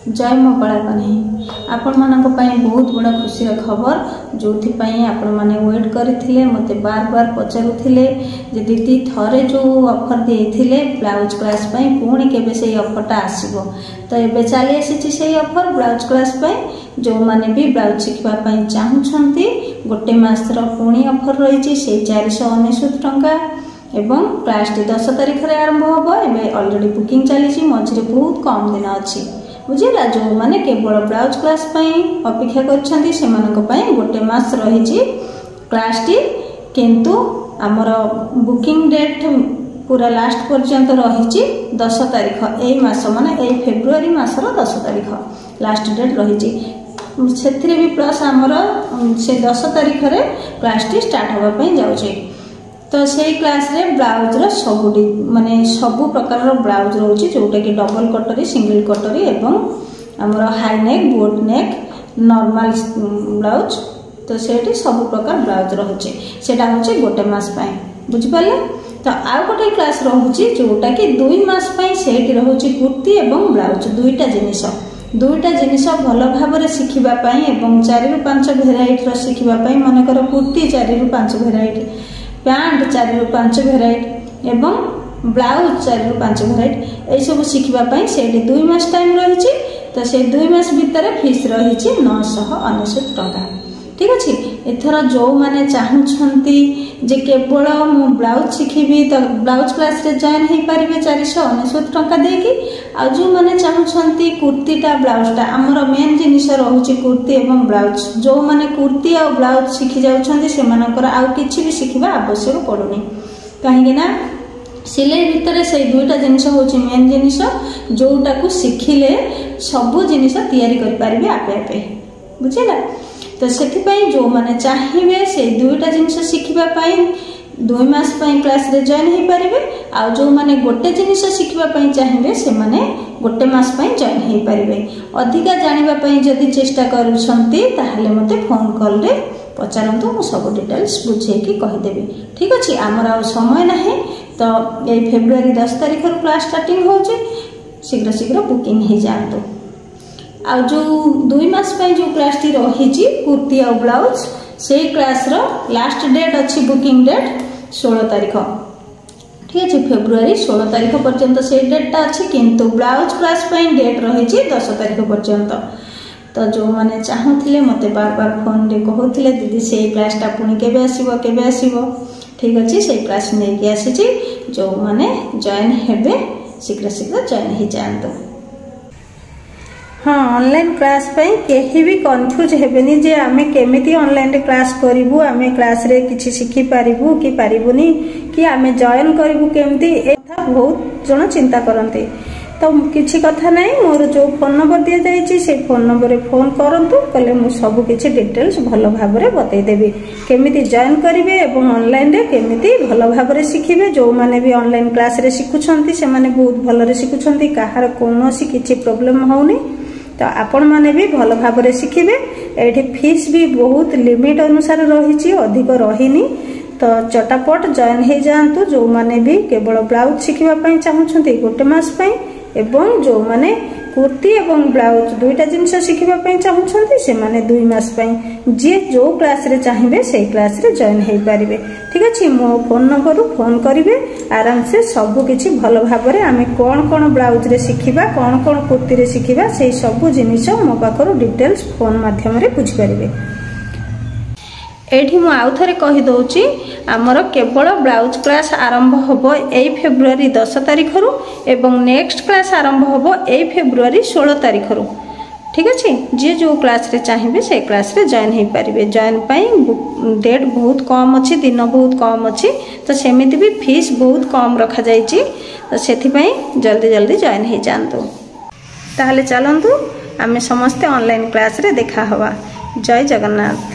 जय मो कलाकनी आपण मानक बहुत बड़ा खुशी खबर जो आपण मैंने वेट करते मते बार बार पचारुले दीदी थरे जो ऑफर देते ब्लाउज क्लास पुणी केबे से ऑफरटा आसीबो तो एबे चली आसी से ऑफर ब्लाउज क्लास जो माने भी ब्लाउज शिखा चाहूँगी गोटे मासर पुणी ऑफर रही से 499 टंका एवं क्लास 10 तारिख में आरंभ हम एवं ऑलरेडी बुकिंग चली मझे बहुत कम दिन अच्छी बुझेगा जो माने केवल ब्लाउज क्लास अपेक्षा कर गोटे मास रही क्लास टी किंतु आमर बुकिंग डेट पूरा लास्ट पर्यंत रही 10 तारिख ए मास माने ए फेब्रुआरी मासर 10 तारिख लास्ट डेट रही से भी प्लस आमर से 10 तारिख रे क्लास टी स्टार्ट होगापी जाऊे तो से क्लास रे ब्लाउज रो सब माने सबु प्रकार रो ब्लाउज रोची जोटा कि डबल कटरी सिंगल कटरी एवं हमर हाई नेक बोट नेक नॉर्मल ब्लाउज तो सेठी सब प्रकार ब्लाउज रोचे सेटा होचे गोटे मास पई बुझ पाले तो आ गोटे क्लास रोची जोटा कि 2 मास पई सेठी रोची कुर्ती एवं ब्लाउज दुईटा जिनिस भल भाव शिखिबा पई एवं 4 रु 5 भेराइटी रो शिखिबा पई मानकर कुर्ती 4 रु 5 भेराइटी पैंट 4 रु 5 भेराइटी एवं ब्लाउज 4 रु 5 भेराइटी यही सब शिखापी से 2 मास टाइम रही तो से 2 मास भितर फीस रही 999 टंका ठीक अच्छे एथर जो मैंने चाहूँगी जे केवल मु ब्लाउज शिखी तो ब्लाउज क्लास रे जॉइन हो पारे 499 टंका देकी आ जो मैंने चाहूँगी कुर्तीटा ब्लाउजटा आमर मेन जिनिस रोचे कुर्ती एवं ब्लाउज जो मैंने कुर्ती आ ब्लाउज शिखी जाउछन्ती सेमानकर आउ किछि भी शिखिबा आवश्यक पड़ुनी कहीं ना सिलाई भितर से दुईटा जिनिस होची मेन जिनिस जोटा को शिखिले सबु जिनिस तैयारी करि पारिबे आपे आपे बुझिला तो सेथिपाई जो माने चाहिए से दुईटा जिनिस शिखिबा पई 2 मास पई क्लास रे जॉइन हो पारिबे आ जो माने गोटे जिनिस शिखिबा पई चाहिए से माने गोटे मास पई जॉइन हो पारिबे अधिका जानिबा पई जदी चेष्टा करूछंती ताहले मते फोन कॉल रे पचारंतु मु सब डिटेल्स बुझे की कहि देबी ठीक अछि हमर आ समय नाही तो ए फेब्रुआरी 10 तारिख रो क्लास स्टार्टिंग होचे शीघ्र शीघ्र बुकिंग हो जातु आ जो 2 मास पई जो क्लास टी रही कुर्ती और ब्लाउज से क्लास रो लास्ट डेट अच्छी बुकिंग डेट 16 तारिख ठीक है फेब्रुआरी 16 तारिख पर्यंत से डेटा अच्छी किंतु ब्लाउज क्लास पई डेट रही 10 तारिख पर्यंत तो जो मैंने चाहूले मते बार बार फोन रे कहूले दीदी से क्लासटा पुणी केबे आसीबो ठीक अच्छे से क्लास नहीं आसी जो मैंने जॉइन हेबे शीघ्र शीघ्र जॉइन हो जातु हाँ ऑनलाइन क्लास पई केही भी कंफ्यूज हेबेनी जे आमे केमिति ऑनलाइन रे क्लास करिवु आमे क्लास रे किछि शिखि पारिबु कि पारिबुनी कि आमे जॉइन करिवु केमिति एथा बहुत जण चिंता करंते तो किछि कथा नहीं मोर जो फोन नंबर दिया जाइछि से फोन नंबर रे फोन करंतु कले मु सब किछि डिटेल्स भलो भाव रे बतै देबी केमिति जॉइन करिवे एवं ऑनलाइन रे केमिति भलो भाव रे शिखिबे जो माने भी ऑनलाइन क्लास रे शिखुछंती से माने बहुत भलो रे शिखुछंती काहार कोनोसी किछि प्रॉब्लम होउनी तो आपण माने भी भलो भाव रे शिखिबे एठी फीस भी बहुत लिमिट अनुसार रही अधिक रहीनी तो चटापट जॉइन हो जातु जो माने भी केवल ब्लाउज शिखिबा पई चाहूछंती गोटे मास पई एवं जो माने कुर्ती एवं ब्लाउज दुईटा जिनिस शिखिबा पई चाहूछंती से माने 2 मास पई जे जो क्लास रे चाहिबे से क्लास रे जॉइन हो पारिबे ठीक अछि मो फोन नंबर रु फोन करिवे आराम से सब किछि भलो भाव रे आमे कोन ब्लाउज रे शिखिबा कोन कुर्ती रे शिखिबा से सब जिनिस मो पाखरु डिटेल्स फोन माध्यम रे बुझि पारिबे एठी मु आउ थरे कहि दउची हमर केवल ब्लाउज क्लास आरंभ होबो ए फेब्रुआरी 10 तारिख रु एवं नेक्स्ट क्लास आरंभ होबो ए फेब्रुआरी 16 तारिख रु ठीक अछि जे जो क्लास रे चाहिबे से क्लास रे जॉइन हो पारिबे जॉइन पई डेट बहुत कम अछि दिन बहुत कम अछि तो सेमिति भी फीस बहुत कम रखा जाइछि तो सेथि पई जल्दी जल्दी जॉइन हो जांतु ताहले चलंतु आमे समस्त ऑनलाइन क्लास रे देखा हवा जय जगन्नाथ।